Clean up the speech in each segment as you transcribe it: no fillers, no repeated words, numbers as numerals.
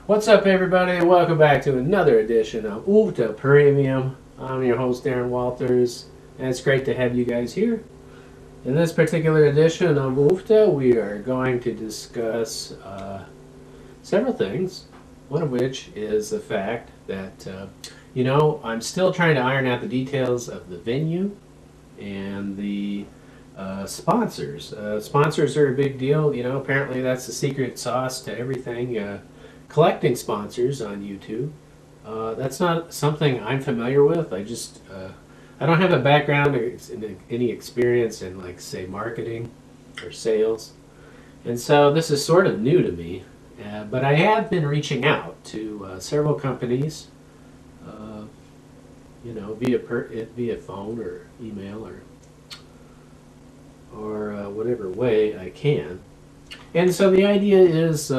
What's up, everybody? Welcome back to another edition of UVTA Premium. I'm your host, Darren Walters, and it's great to have you guys here. In this particular edition of UVTA, we are going to discuss several things, one of which is the fact that, I'm still trying to iron out the details of the venue and the sponsors. Sponsors are a big deal. Apparently that's the secret sauce to everything. Collecting sponsors on YouTube. That's not something I'm familiar with. I don't have a background or any experience in, like, say, marketing or sales. And so this is sort of new to me. But I have been reaching out to several companies, via phone or email or whatever way I can. And so the idea is,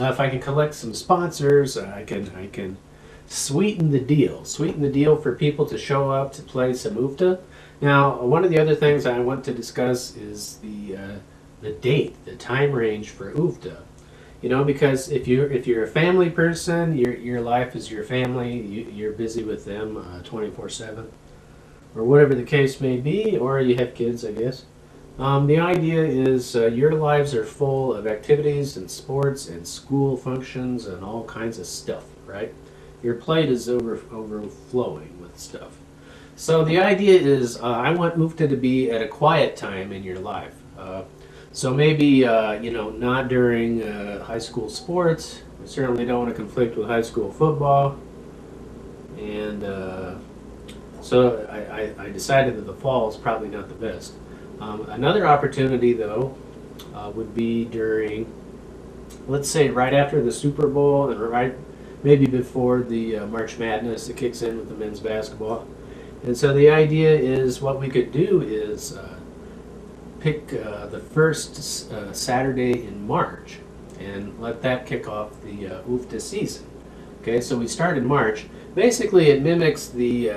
if I can collect some sponsors, I can sweeten the deal for people to show up to play some UVTA. Now, one of the other things I want to discuss is the date, the time range for UVTA. Because if you're a family person, your life is your family. You're busy with them 24/7, or whatever the case may be, or you have kids, I guess. The idea is your lives are full of activities and sports and school functions and all kinds of stuff, right? Your plate is overflowing with stuff. So the idea is I want UVTA to be at a quiet time in your life. So maybe, not during high school sports. We certainly don't want to conflict with high school football. And so I decided that the fall is probably not the best. Another opportunity, though, would be during, let's say, right after the Super Bowl and maybe before the March Madness that kicks in with the men's basketball. And so the idea is what we could do is pick the first Saturday in March and let that kick off the UVTA season. Okay, so we start in March. Basically, it mimics the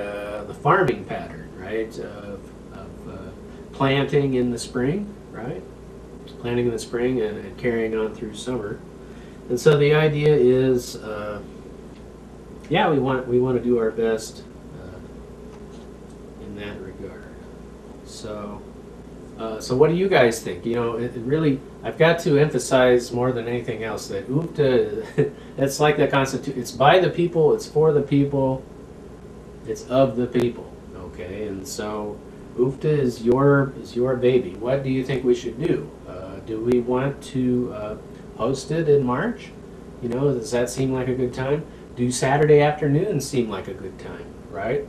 farming pattern, right? Planting in the spring, right? Planting in the spring and carrying on through summer. And so the idea is, we want to do our best in that regard. So what do you guys think? It really, I've got to emphasize more than anything else that UVTA, it's like the Constitution. It's by the people, it's for the people, it's of the people. Okay, and so UVTA is your baby. What do you think we should do? Do we want to host it in March? Does that seem like a good time? Do Saturday afternoons seem like a good time, right?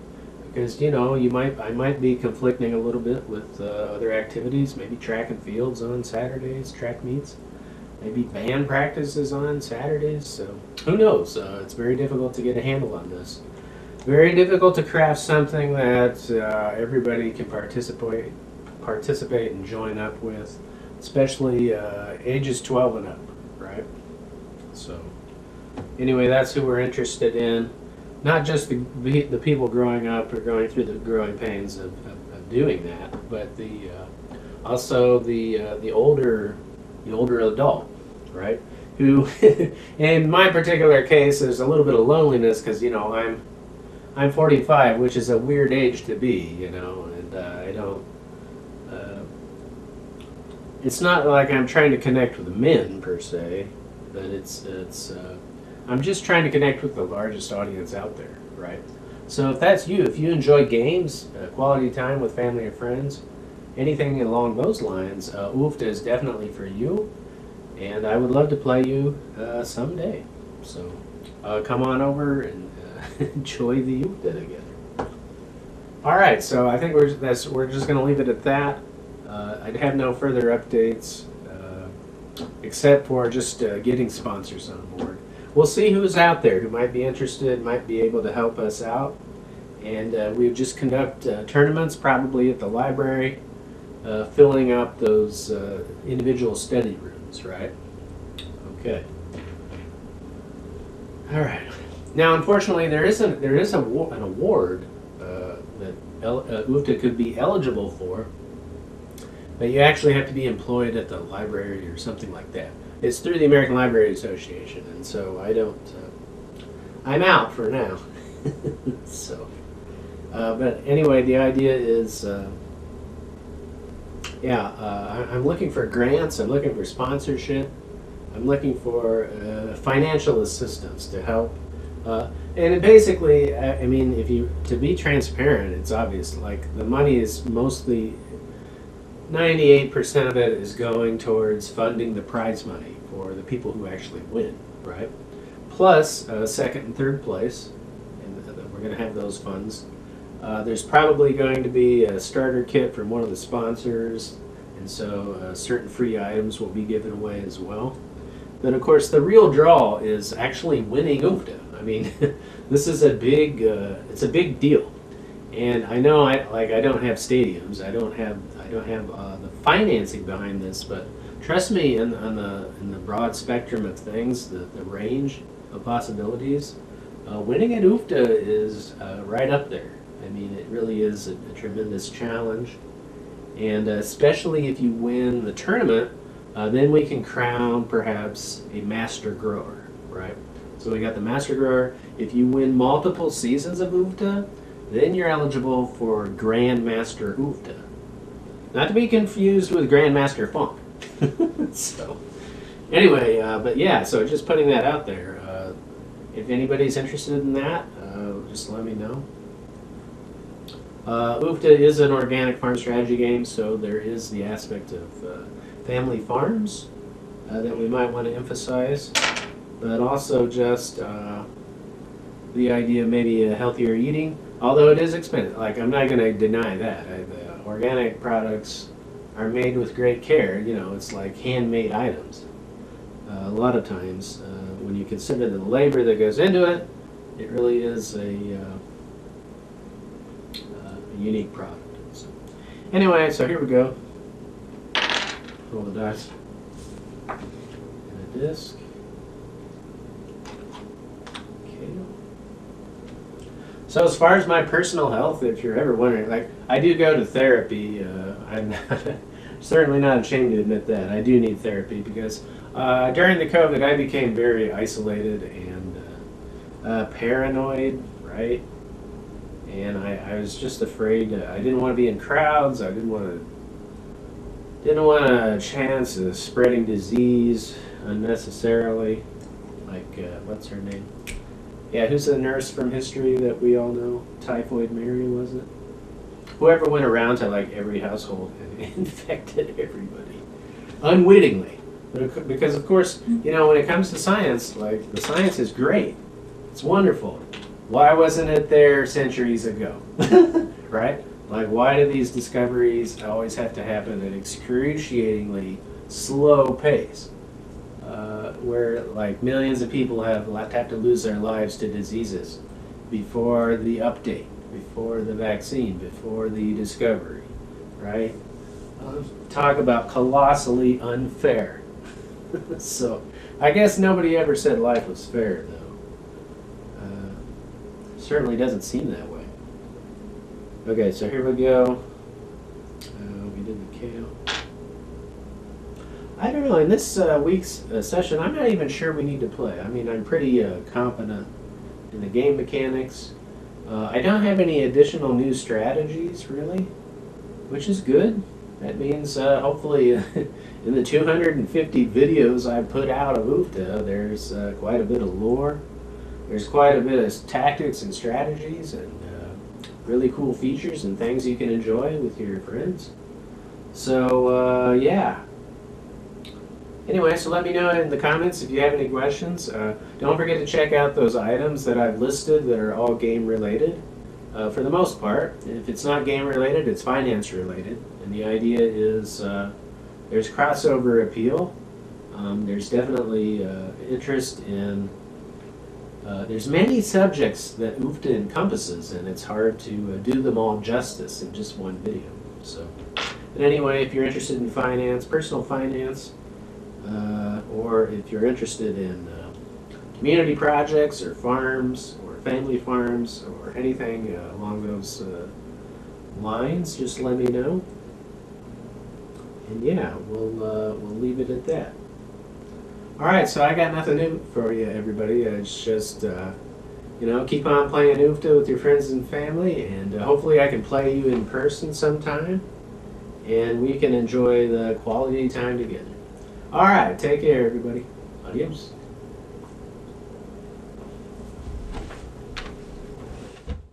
Because I might be conflicting a little bit with other activities. Maybe track and fields on Saturdays, track meets. Maybe band practices on Saturdays. So who knows? It's very difficult to get a handle on this. Very difficult to craft something that everybody can participate and join up with, especially ages 12 and up, right? So anyway, that's who we're interested in. Not just the people growing up or going through the growing pains of doing that, but also the older adult, right? Who, in my particular case, there's a little bit of loneliness because I'm 45, which is a weird age to be, and I don't. It's not like I'm trying to connect with men per se, but it's. I'm just trying to connect with the largest audience out there, right? So if that's you, if you enjoy games, quality time with family or friends, anything along those lines, UVTA is definitely for you, and I would love to play you someday. So come on over and enjoy the UVTA together. All right, so I think we're just going to leave it at that. I'd have no further updates except for just getting sponsors on board. We'll see who's out there who might be interested, might be able to help us out. And we would just conduct tournaments, probably at the library, filling up those individual study rooms, right? Okay. All right. Now, unfortunately, there is an award that UVTA could be eligible for. but you actually have to be employed at the library or something like that. It's through the American Library Association, and so I don't. I'm out for now. So, but anyway, the idea is, I'm looking for grants. I'm looking for sponsorship. I'm looking for financial assistance to help. And basically, I mean, to be transparent, it's obvious. Like the money is mostly 98% of it is going towards funding the prize money for the people who actually win, right? Plus second and third place, and we're going to have those funds. There's probably going to be a starter kit from one of the sponsors, and so certain free items will be given away as well. But of course, the real draw is actually winning UFTA. I mean, this is it's a big deal. And I know I don't have stadiums. I don't have the financing behind this, but trust me, in the broad spectrum of things, the range of possibilities, winning at UFTA is right up there. I mean, it really is a tremendous challenge, and especially if you win the tournament, then we can crown perhaps a master grower, right? So we got the master grower. If you win multiple seasons of UFTA, then you're eligible for Grandmaster UFTA. Not to be confused with Grandmaster Funk. So, anyway, but yeah, so just putting that out there. If anybody's interested in that, just let me know. UFTA is an organic farm strategy game, so there is the aspect of family farms that we might want to emphasize, but also just the idea of maybe a healthier eating. Although it is expensive, like I'm not going to deny that. The organic products are made with great care. You know, it's like handmade items. A lot of times, when you consider the labor that goes into it, it really is a unique product. So, anyway, so here we go. Roll the dice and a disc. So as far as my personal health, if you're ever wondering, like I do go to therapy. I'm not, certainly not ashamed to admit that. I do need therapy because during the COVID, I became very isolated and paranoid, right? And I was just afraid. I didn't want to be in crowds. I didn't want a chance of spreading disease unnecessarily. Like what's her name? Yeah, who's the nurse from history that we all know? Typhoid Mary, was it? Whoever went around to like every household and infected everybody unwittingly. Because of course, you know, when it comes to science, like the science is great. It's wonderful. Why wasn't it there centuries ago? Right? Like why do these discoveries always have to happen at excruciatingly slow pace? Where like millions of people have to lose their lives to diseases before the update, before the vaccine, before the discovery, right? Talk about colossally unfair. So I guess nobody ever said life was fair, though. Certainly doesn't seem that way. Okay, so here we go. We did the kale. I don't know, in this week's session, I'm not even sure we need to play. I mean, I'm pretty competent in the game mechanics. I don't have any additional new strategies, really, which is good. That means, hopefully, in the 250 videos I put out of UFTA, there's quite a bit of lore. There's quite a bit of tactics and strategies and really cool features and things you can enjoy with your friends. So, yeah. Anyway, so let me know in the comments if you have any questions. Don't forget to check out those items that I've listed that are all game related. For the most part, if it's not game related, it's finance related. And the idea is there's crossover appeal. There's definitely interest in, there's many subjects that UFTA encompasses, and it's hard to do them all justice in just one video. So, but anyway, if you're interested in finance, personal finance, or if you're interested in community projects or farms or family farms or anything along those lines, just let me know. yeah, we'll leave it at that. All right, so I got nothing new for you, everybody. It's just keep on playing UFTA with your friends and family, and hopefully I can play you in person sometime, and we can enjoy the quality time together. All right, take care, everybody. Adios.